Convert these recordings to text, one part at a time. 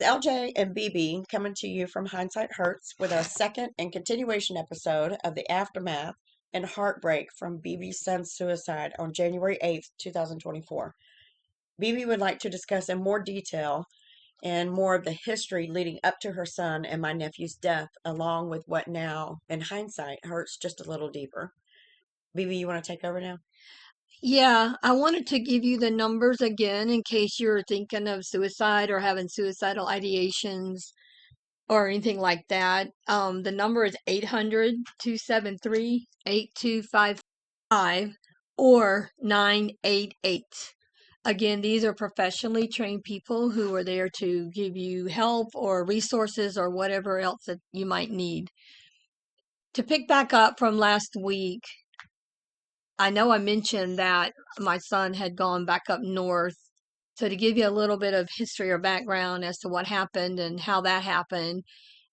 LJ and BB coming to you from Hindsight Hurts with a second and continuation episode of the aftermath and heartbreak from BB's son's suicide on January 8th, 2024. BB would like to discuss in more detail and more of the history leading up to her son and my nephew's death, along with what now, in hindsight, hurts just a little deeper. BB, you want to take over now? Yeah, I wanted to give you the numbers again in case you're thinking of suicide or having suicidal ideations or anything like that. The number is 800-273-8255 or 988. Again, these are professionally trained people who are there to give you help or resources or whatever else that you might need. To pick back up from last week, I know I mentioned that my son had gone back up north. So to give you a little bit of history or background as to what happened and how that happened,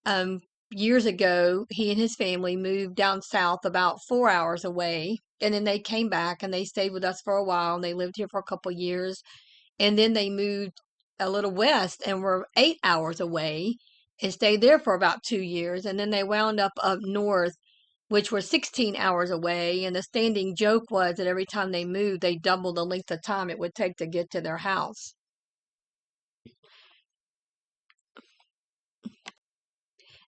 um, years ago, he and his family moved down south about 4 hours away. And then they came back and they stayed with us for a while and they lived here for a couple years. And then they moved a little west and were 8 hours away and stayed there for about 2 years. And then they wound up north, which were 16 hours away. And the standing joke was that every time they moved, they doubled the length of time it would take to get to their house.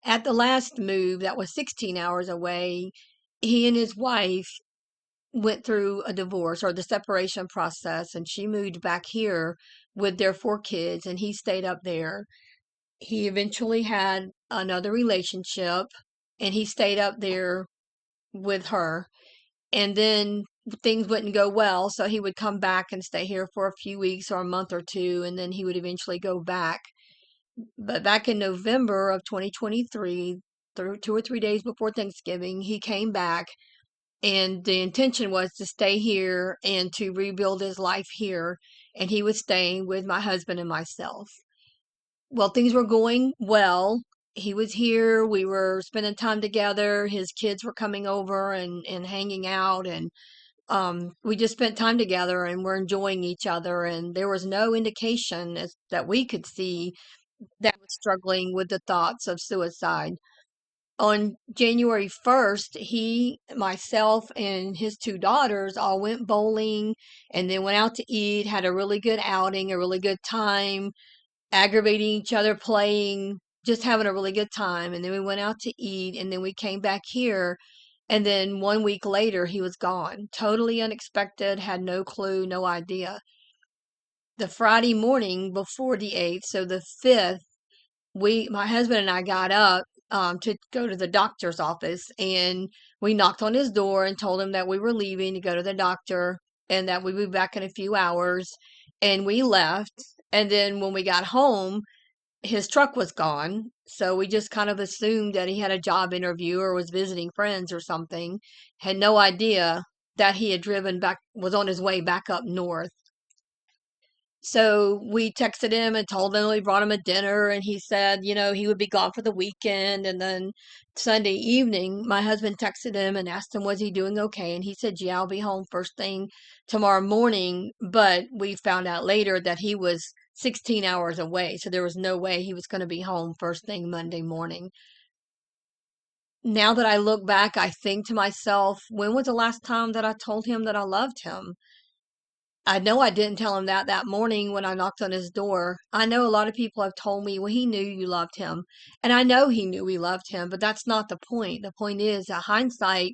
At the last move, that was 16 hours away, he and his wife went through a divorce or the separation process, and she moved back here with their 4 kids, and he stayed up there. He eventually had another relationship, and he stayed up there with her. And then things wouldn't go well, so he would come back and stay here for a few weeks or a month or two, and then he would eventually go back. But back in November of 2023, 2 or 3 days before Thanksgiving, he came back, and the intention was to stay here and to rebuild his life here. And he was staying with my husband and myself. Well, things were going well. He was here. We were spending time together. His kids were coming over and hanging out, and we just spent time together and we're enjoying each other. And there was no indication that we could see that he was struggling with the thoughts of suicide. On January 1st, he, myself, and his 2 daughters all went bowling and then went out to eat, had a really good outing, a really good time, aggravating each other, playing, just having a really good time. And then we went out to eat and then we came back here. And then 1 week later, he was gone. Totally unexpected, had no clue, no idea. The Friday morning before the 8th, so the 5th, my husband and I got up to go to the doctor's office, and we knocked on his door and told him that we were leaving to go to the doctor and that we'd be back in a few hours. And we left. And then when we got home, his truck was gone. So we just kind of assumed that he had a job interview or was visiting friends or something. Had no idea that he had driven back, was on his way back up north. So we texted him and told him we brought him a dinner, and he said, he would be gone for the weekend. And then Sunday evening, my husband texted him and asked him, was he doing okay? And he said, yeah, I'll be home first thing tomorrow morning. But we found out later that he was 16 hours away. So there was no way he was going to be home first thing Monday morning. Now that I look back, I think to myself, when was the last time that I told him that I loved him? I know I didn't tell him that morning when I knocked on his door. I know a lot of people have told me, well, he knew you loved him. And I know he knew we loved him, but that's not the point. The point is that hindsight,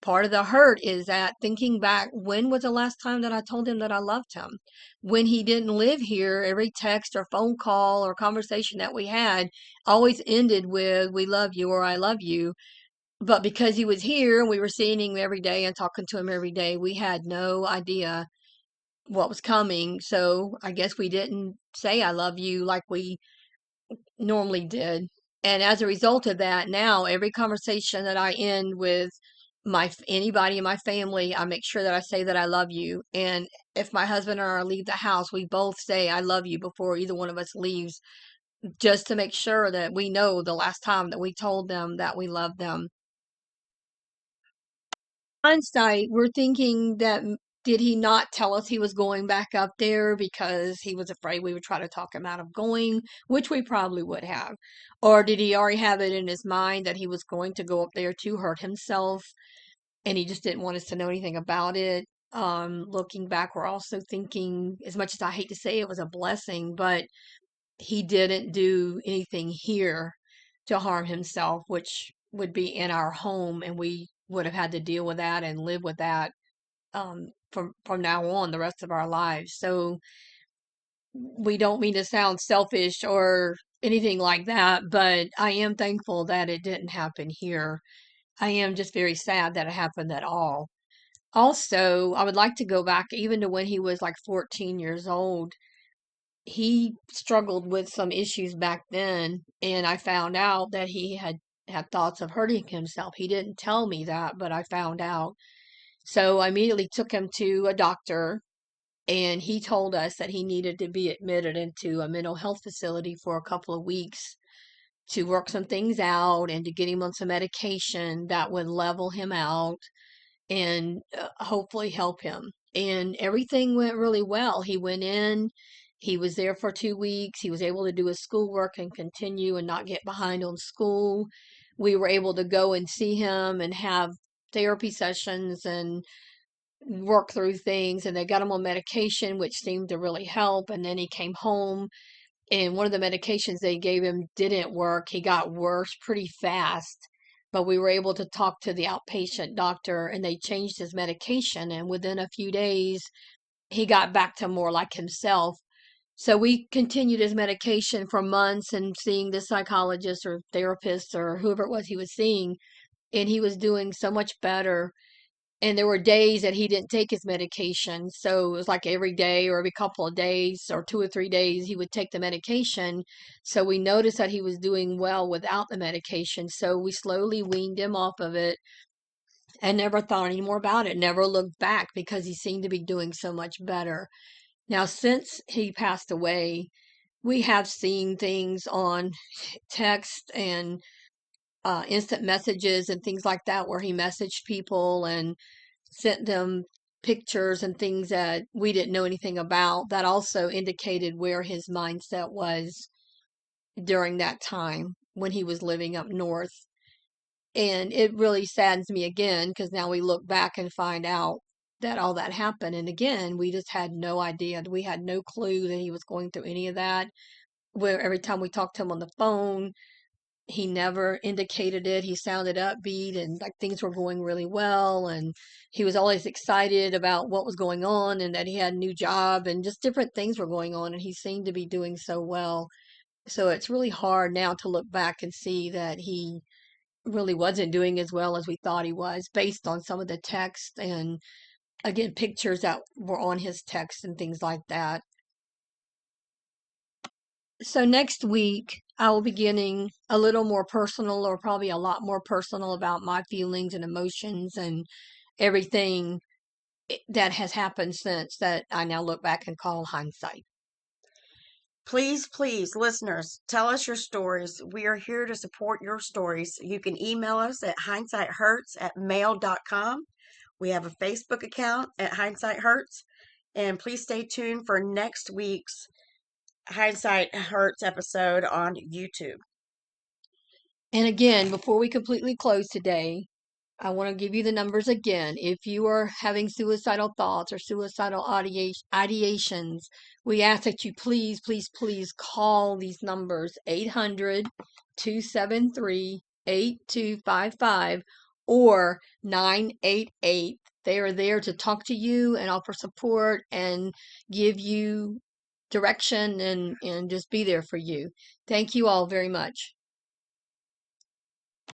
part of the hurt is that thinking back, when was the last time that I told him that I loved him? When he didn't live here, every text or phone call or conversation that we had always ended with, we love you or I love you. But because he was here and we were seeing him every day and talking to him every day, we had no idea what was coming. So I guess we didn't say I love you like we normally did. And as a result of that, now every conversation that I end with anybody in my family, I make sure that I say that I love you. And if my husband or I leave the house, we both say I love you before either one of us leaves, just to make sure that we know the last time that we told them that we love them. Hindsight, we're thinking that Did he not tell us he was going back up there because he was afraid we would try to talk him out of going, which we probably would have? Or did he already have it in his mind that he was going to go up there to hurt himself and he just didn't want us to know anything about it? Looking back, we're also thinking, as much as I hate to say it was a blessing, but he didn't do anything here to harm himself, which would be in our home, and we would have had to deal with that and live with that from now on the rest of our lives. So we don't mean to sound selfish or anything like that, but I am thankful that it didn't happen here. I am just very sad that it happened at all. Also, I would like to go back even to when he was like 14 years old. He struggled with some issues back then, and I found out that he had thoughts of hurting himself. He didn't tell me that, but I found out. So I immediately took him to a doctor, and he told us that he needed to be admitted into a mental health facility for a couple of weeks to work some things out and to get him on some medication that would level him out and hopefully help him. And everything went really well. He went in, he was there for 2 weeks. He was able to do his schoolwork and continue and not get behind on school. We were able to go and see him and have therapy sessions and work through things. And they got him on medication, which seemed to really help. And then he came home, and one of the medications they gave him didn't work. He got worse pretty fast, but we were able to talk to the outpatient doctor and they changed his medication. And within a few days, he got back to more like himself. So we continued his medication for months and seeing the psychologist or therapist or whoever it was he was seeing, and he was doing so much better. And there were days that he didn't take his medication. So it was like every day or every couple of days or 2 or 3 days he would take the medication. So we noticed that he was doing well without the medication. So we slowly weaned him off of it and never thought any more about it, never looked back because he seemed to be doing so much better. Now, since he passed away, we have seen things on text and instant messages and things like that where he messaged people and sent them pictures and things that we didn't know anything about that also indicated where his mindset was during that time when he was living up north. And it really saddens me again because now we look back and find out that all that happened. And again, we just had no idea. We had no clue that he was going through any of that. Where every time we talked to him on the phone, he never indicated it. He sounded upbeat and like things were going really well. And he was always excited about what was going on and that he had a new job and just different things were going on. And he seemed to be doing so well. So it's really hard now to look back and see that he really wasn't doing as well as we thought he was based on some of the text and again pictures that were on his text and things like that. So next week, I will be getting a little more personal, or probably a lot more personal, about my feelings and emotions and everything that has happened since that I now look back and call hindsight. Please, please, listeners, tell us your stories. We are here to support your stories. You can email us at hindsighthurts@mail.com. We have a Facebook account at Hindsight Hurts. And please stay tuned for next week's Hindsight Hurts episode on YouTube. And again, before we completely close today, I want to give you the numbers again. If you are having suicidal thoughts or suicidal ideations, we ask that you please, please, please call these numbers 800-273-8255 or 988. They are there to talk to you and offer support and give you direction and just be there for you. Thank you all very much.